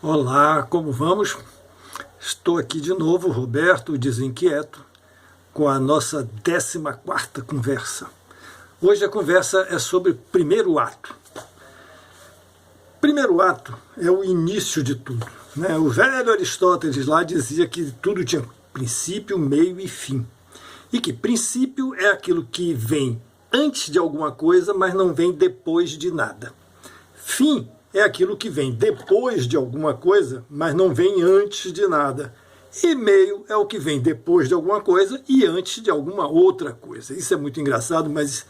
Olá, como vamos? Estou aqui de novo, Roberto, o Desinquieto, com a nossa 14ª conversa. Hoje a conversa é sobre primeiro ato. Primeiro ato é o início de tudo, né? O velho Aristóteles lá dizia que tudo tinha princípio, meio e fim. E que princípio é aquilo que vem antes de alguma coisa, mas não vem depois de nada. Fim é aquilo que vem depois de alguma coisa, mas não vem antes de nada. E meio é o que vem depois de alguma coisa e antes de alguma outra coisa. Isso é muito engraçado, mas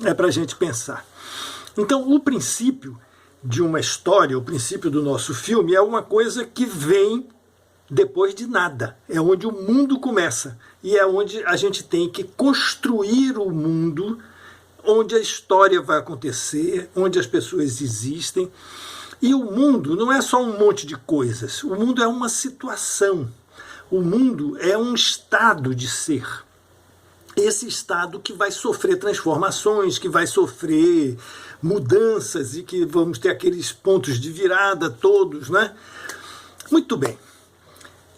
é para a gente pensar. Então, o princípio de uma história, o princípio do nosso filme, é uma coisa que vem depois de nada. É onde o mundo começa. E é onde a gente tem que construir o mundo, onde a história vai acontecer, onde as pessoas existem. E o mundo não é só um monte de coisas. O mundo é uma situação. O mundo é um estado de ser. Esse estado que vai sofrer transformações, que vai sofrer mudanças e que vamos ter aqueles pontos de virada todos, né? Muito bem.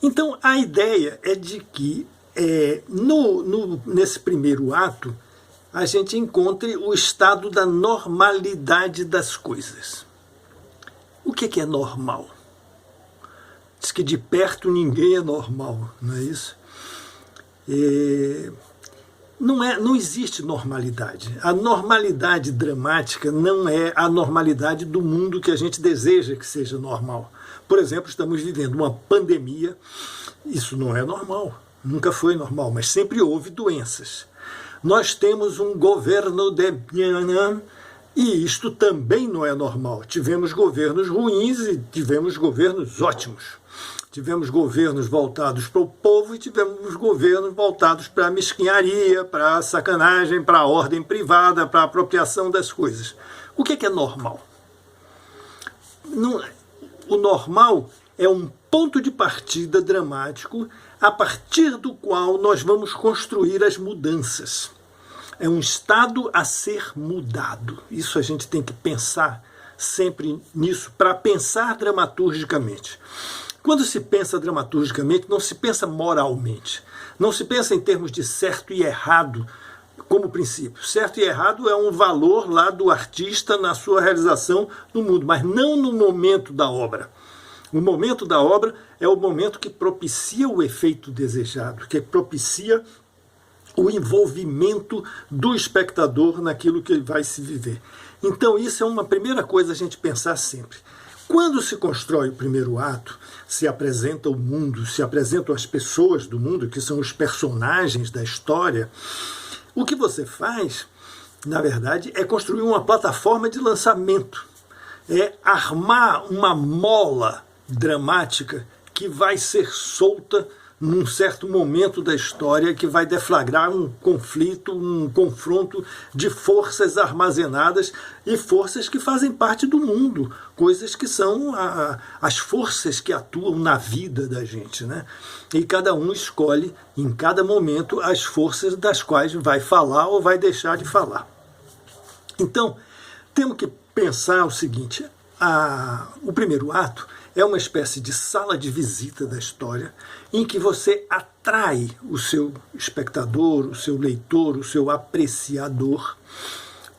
Então, a ideia é de que nesse primeiro ato a gente encontre o estado da normalidade das coisas. O que é normal? Diz que de perto ninguém é normal, não é isso? Não existe normalidade. A normalidade dramática não é a normalidade do mundo que a gente deseja que seja normal. Por exemplo, estamos vivendo uma pandemia. Isso não é normal. Nunca foi normal, mas sempre houve doenças. Nós temos um governo e isto também não é normal. Tivemos governos ruins e tivemos governos ótimos. Tivemos governos voltados para o povo e tivemos governos voltados para a mesquinharia, para a sacanagem, para a ordem privada, para a apropriação das coisas. O que é normal? O normal é um ponto de partida dramático a partir do qual nós vamos construir as mudanças. É um estado a ser mudado. Isso a gente tem que pensar sempre nisso, para pensar dramaturgicamente. Quando se pensa dramaturgicamente, não se pensa moralmente. Não se pensa em termos de certo e errado como princípio. Certo e errado é um valor lá do artista na sua realização no mundo, mas não no momento da obra. O momento da obra é o momento que propicia o efeito desejado, que propicia o envolvimento do espectador naquilo que vai se viver. Então isso é uma primeira coisa a gente pensar sempre. Quando se constrói o primeiro ato, se apresenta o mundo, se apresentam as pessoas do mundo, que são os personagens da história, o que você faz, na verdade, é construir uma plataforma de lançamento. É armar uma mola dramática que vai ser solta num certo momento da história, que vai deflagrar um conflito, um confronto de forças armazenadas e forças que fazem parte do mundo, coisas que são as forças que atuam na vida da gente, né? E cada um escolhe, em cada momento, as forças das quais vai falar ou vai deixar de falar. Então, temos que pensar o seguinte: o primeiro ato é uma espécie de sala de visita da história, em que você atrai o seu espectador, o seu leitor, o seu apreciador,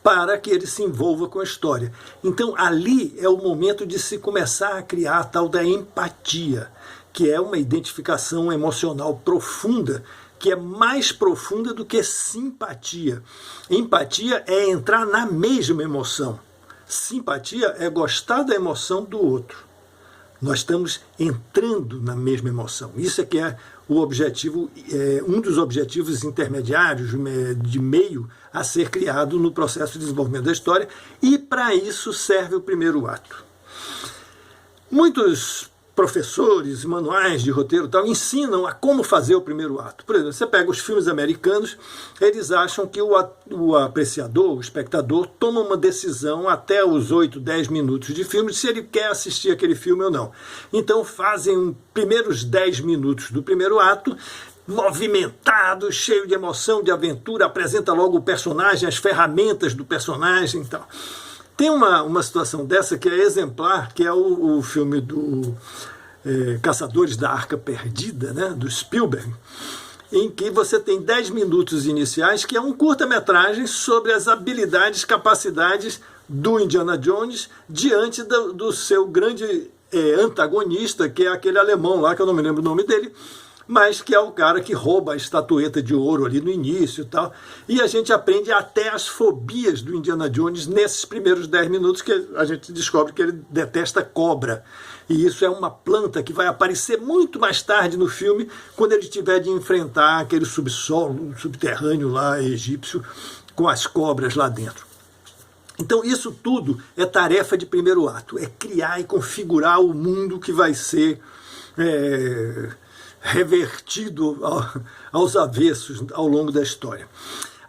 para que ele se envolva com a história. Então, ali é o momento de se começar a criar a tal da empatia, que é uma identificação emocional profunda, que é mais profunda do que simpatia. Empatia é entrar na mesma emoção. Simpatia é gostar da emoção do outro. Nós estamos entrando na mesma emoção. Isso é que é o objetivo, um dos objetivos intermediários de meio a ser criado no processo de desenvolvimento da história, e para isso serve o primeiro ato. Muitos professores, manuais de roteiro tal, ensinam a como fazer o primeiro ato. Por exemplo, você pega os filmes americanos, eles acham que o apreciador, o espectador, toma uma decisão até os 8, 10 minutos de filme, se ele quer assistir aquele filme ou não. Então fazem os primeiros 10 minutos do primeiro ato, movimentado, cheio de emoção, de aventura, apresenta logo o personagem, as ferramentas do personagem e tal. Tem uma situação dessa que é exemplar, que é o filme do Caçadores da Arca Perdida, né, do Spielberg, em que você tem 10 minutos iniciais, que é um curta-metragem sobre as habilidades, capacidades do Indiana Jones diante do seu grande antagonista, que é aquele alemão lá, que eu não me lembro o nome dele, mas que é o cara que rouba a estatueta de ouro ali no início e tal. E a gente aprende até as fobias do Indiana Jones nesses primeiros 10 minutos, que a gente descobre que ele detesta cobra. E isso é uma planta que vai aparecer muito mais tarde no filme, quando ele tiver de enfrentar aquele subsolo subterrâneo lá egípcio, com as cobras lá dentro. Então isso tudo é tarefa de primeiro ato, é criar e configurar o mundo que vai ser revertido aos avessos ao longo da história.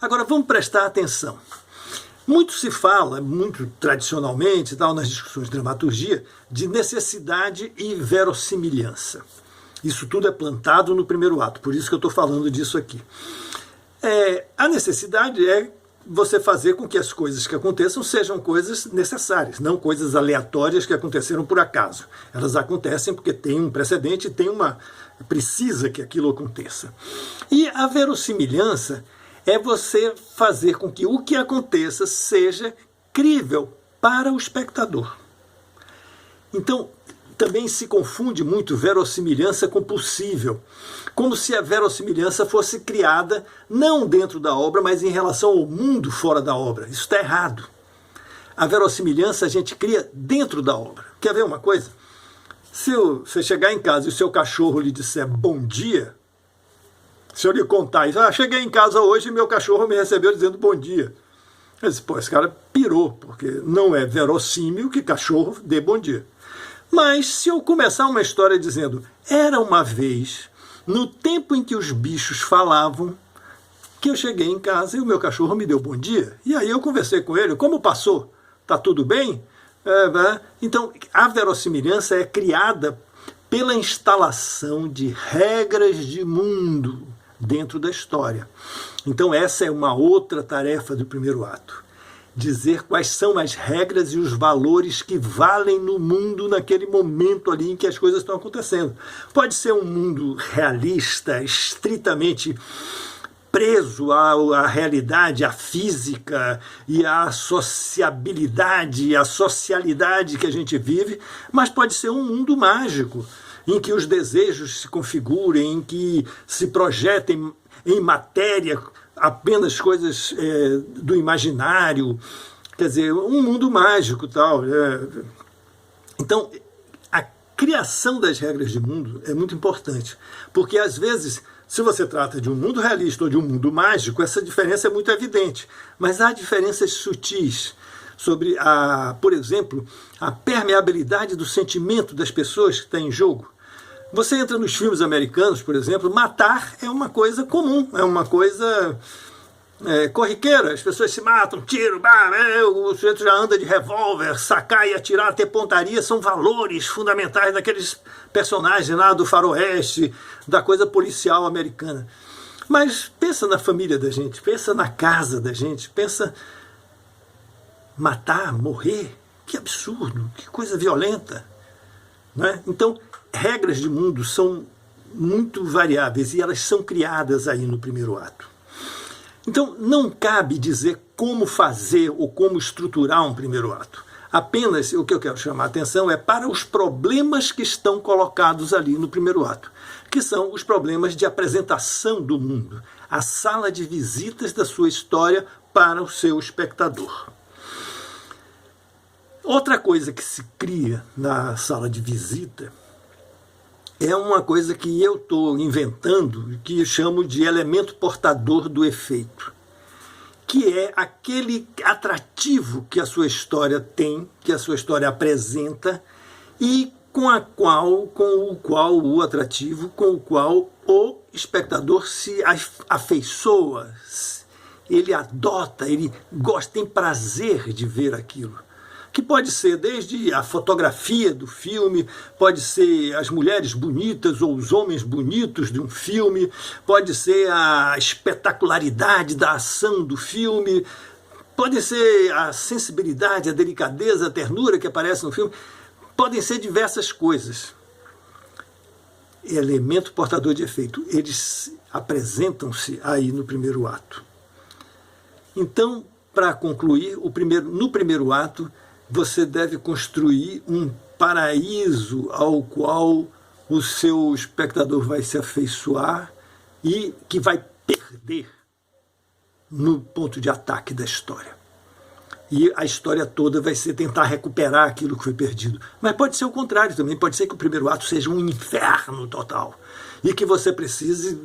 Agora vamos prestar atenção. Muito se fala, muito tradicionalmente, tal, nas discussões de dramaturgia, de necessidade e verossimilhança. Isso tudo é plantado no primeiro ato, por isso que eu estou falando disso aqui. A necessidade é você fazer com que as coisas que aconteçam sejam coisas necessárias, não coisas aleatórias que aconteceram por acaso. Elas acontecem porque tem um precedente, precisa que aquilo aconteça. E a verossimilhança é você fazer com que o que aconteça seja crível para o espectador. Então, também se confunde muito verossimilhança com possível, como se a verossimilhança fosse criada não dentro da obra, mas em relação ao mundo fora da obra. Isso está errado. A verossimilhança a gente cria dentro da obra. Quer ver uma coisa? Se você chegar em casa e o seu cachorro lhe disser bom dia, se eu lhe contar isso, cheguei em casa hoje e meu cachorro me recebeu dizendo bom dia. Eu disse, esse cara pirou, porque não é verossímil que cachorro dê bom dia. Mas se eu começar uma história dizendo, era uma vez, no tempo em que os bichos falavam, que eu cheguei em casa e o meu cachorro me deu bom dia, e aí eu conversei com ele, como passou? Tá tudo bem? Então, a verossimilhança é criada pela instalação de regras de mundo dentro da história. Então essa é uma outra tarefa do primeiro ato. Dizer quais são as regras e os valores que valem no mundo naquele momento ali em que as coisas estão acontecendo. Pode ser um mundo realista, estritamente preso à realidade, à física e à sociabilidade, à socialidade que a gente vive, mas pode ser um mundo mágico, em que os desejos se configurem, em que se projetem em matéria apenas coisas do imaginário, quer dizer, um mundo mágico tal. Então, a criação das regras de mundo é muito importante, porque às vezes, se você trata de um mundo realista ou de um mundo mágico, essa diferença é muito evidente, mas há diferenças sutis sobre, por exemplo, a permeabilidade do sentimento das pessoas que está em jogo. Você entra nos filmes americanos, por exemplo, matar é uma coisa comum, é uma coisa corriqueira, as pessoas se matam, tiro, o sujeito já anda de revólver, sacar e atirar, ter pontaria, são valores fundamentais daqueles personagens lá do faroeste, da coisa policial americana. Mas pensa na família da gente, pensa na casa da gente, pensa matar, morrer, que absurdo, que coisa violenta. Não é? Então, regras de mundo são muito variáveis e elas são criadas aí no primeiro ato. Então, não cabe dizer como fazer ou como estruturar um primeiro ato. Apenas o que eu quero chamar a atenção é para os problemas que estão colocados ali no primeiro ato, que são os problemas de apresentação do mundo, a sala de visitas da sua história para o seu espectador. Outra coisa que se cria na sala de visita é uma coisa que eu estou inventando, que eu chamo de elemento portador do efeito, que é aquele atrativo que a sua história tem, que a sua história apresenta, e com o qual o espectador se afeiçoa, ele adota, ele gosta, tem prazer de ver aquilo. Que pode ser desde a fotografia do filme, pode ser as mulheres bonitas ou os homens bonitos de um filme, pode ser a espetacularidade da ação do filme, pode ser a sensibilidade, a delicadeza, a ternura que aparece no filme, podem ser diversas coisas. Elemento portador de efeito, eles apresentam-se aí no primeiro ato. Então, para concluir, no primeiro ato, você deve construir um paraíso ao qual o seu espectador vai se afeiçoar e que vai perder no ponto de ataque da história. E a história toda vai ser tentar recuperar aquilo que foi perdido. Mas pode ser o contrário também, pode ser que o primeiro ato seja um inferno total e que você precise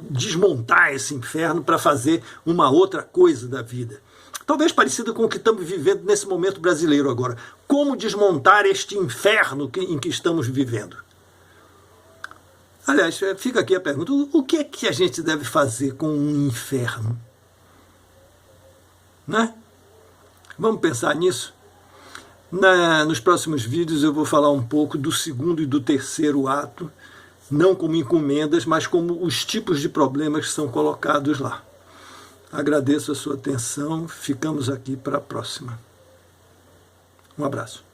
desmontar esse inferno para fazer uma outra coisa da vida. Talvez parecido com o que estamos vivendo nesse momento brasileiro agora. Como desmontar este inferno em que estamos vivendo? Aliás, fica aqui a pergunta, o que é que a gente deve fazer com um inferno? Né? Vamos pensar nisso? Nos próximos vídeos eu vou falar um pouco do segundo e do terceiro ato, não como encomendas, mas como os tipos de problemas que são colocados lá. Agradeço a sua atenção, ficamos aqui para a próxima. Um abraço.